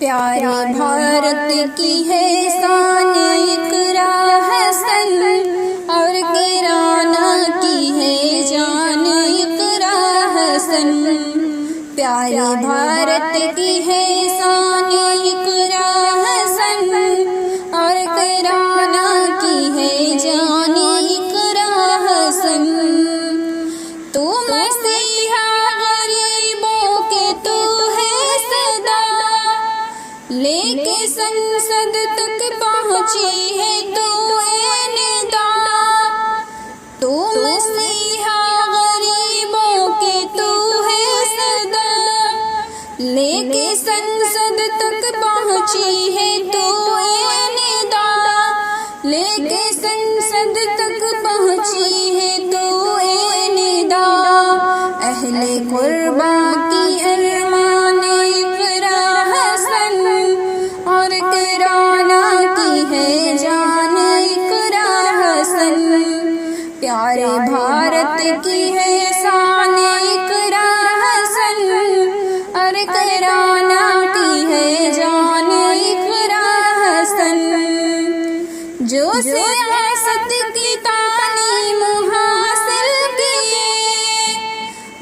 प्यारे भारत की है शान इकरा हसन और किराना की है जान इकरा हसन। प्यारे भारत की है शान इकरा हसन और किराना की है जान इकरा हसन। तू मसीहा गरीबों के तू है सदा, लेके संसद तक पहुँची है तू ए निदा। तू मसीहा गरीबों के तू है सदा, लेके संसद तक पहुँची है तू ए निदा। लेके संसद तक पहुँची है तू ए निदा। अहले कुर्बा की अरमान इकरा हसन और किराना की है जान इकरा हसन। प्यारे भारत की है शान इकरा हसन और किराना की है जान इकरा हसन। जो सियासत की तालीम हासिल किए,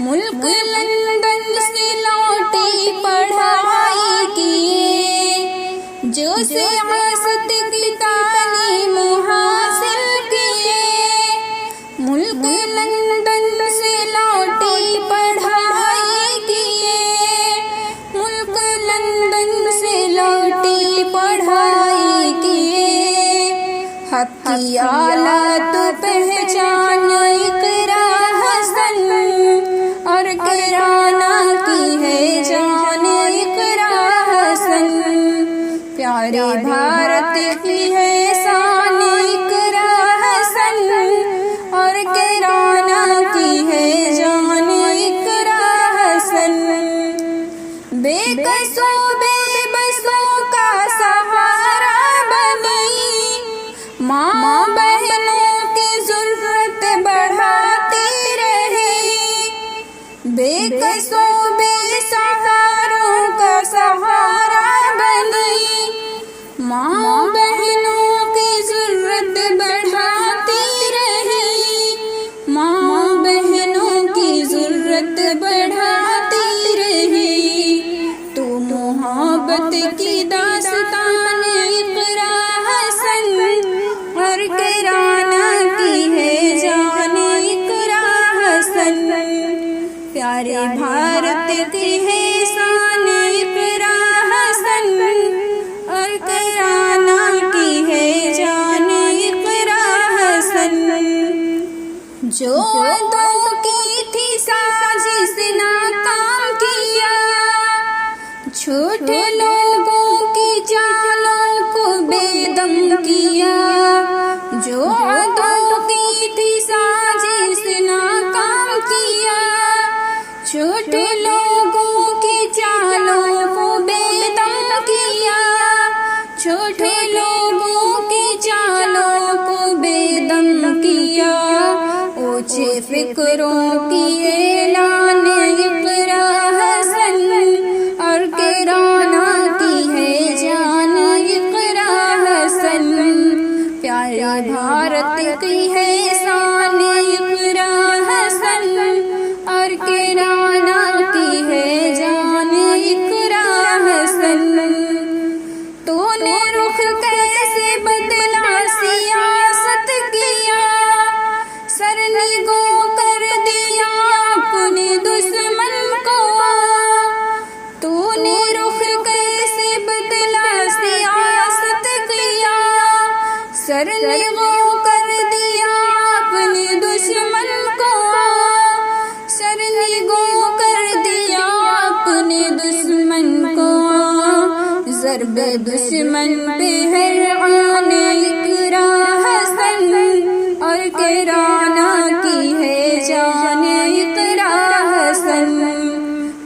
मुल्क लंदन से लौटी पढ़ाई किए। जो सियासत की तालीम हासिल किए, मुल्क लंदन से लौटी पढ़ाई किए। मुल्क लंदन से लौटी पढ़ाई किए। हक की आला तो पहचान इकरा हसन और किराना की है जान इकरा हसन। प्यारे भारत की है शान इकरा हसन और किराना की है जान इकरा हसन। बेकसों बेबसों का सहारा बनी, माँ बहनों की ज़रूरत बढ़ाती रही। बेकसों बेसहारों का सहारा बनी, माँ बहनों की ज़रूरत बढ़ाती रही। माँ बहनों की ज़रूरत बढ़ाती रही। तू मोहब्बत की दास्तान इकरा हसन और किराना की है जान इकरा हसन। प्यारे भारत की है शान इकरा हसन और किराना की है जान इकरा हसन। जो अदों की थी साजिश नाकाम किया, छोटे लोगों की जालों को बेदम किया। जो अदों की थी साजिश नाकाम किया, छोटे लोगों की जालों को बेदम किया। छोटे लोगों की जालों को बेदम किया। ऊंचे फिक्रों की ऐलान इकरा हसन और किराना की है जान इकरा हसन। प्यारे भारत की है शान इकरा हसन और किराना की है जान इकरा हसन। तूने रुख कैसे बदला सियासत किया, सरनिगो कर दिया अपने दुश्मन को। तूने रुख कैसे बदला सियासत किया, सरनिगो कर दिया अपने दुश्मन को। सरनिगो कर दिया अपने दुश्मन को। ज़रब दुश्मन पे हैरान इकरा हसन और किराना की है जान इकरा हसन।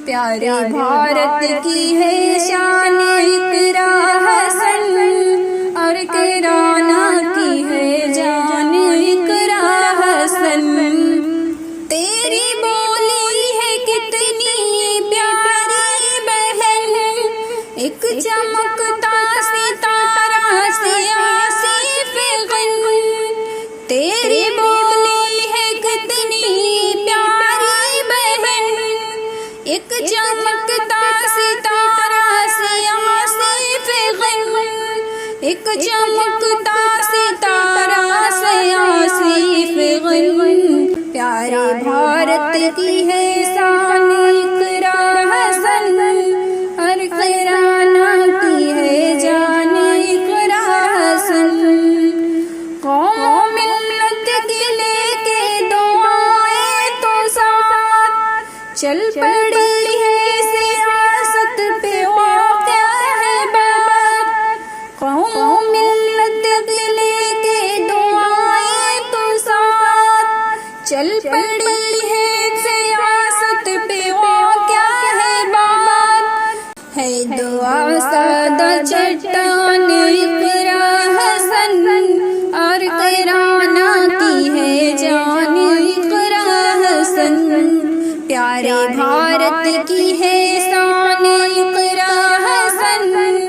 प्यारे भारत की है शान इकरा हसन और किराना की है जान इकरा हसन। तेरी बोली है कितनी प्यारी बहन, एक चमकता सितारा से आसिफ गन, तेरी बोली है कितनी प्यारी बहन। एक चमकता सितारा से आसिफ गन, एक चमकता सितारा से आसिफ गन, प्यारे भारत की है शान इकरा हसन, और क़िराना की है जान इकरा हसन। कौम मिल्लत की लेके दुआएं तो साथ चल पड़ी है सियासत पे वाक़या है बात। कौम मिल्लत की लेके दुआएं तो साथ चल पड़ी है सियासत पे वाक़या है बात। है दुआ सादा चट्टान इकरा हसन, और क़िराना की है जान इकरा हसन, प्यारे भारत की है शान इकरा हसन।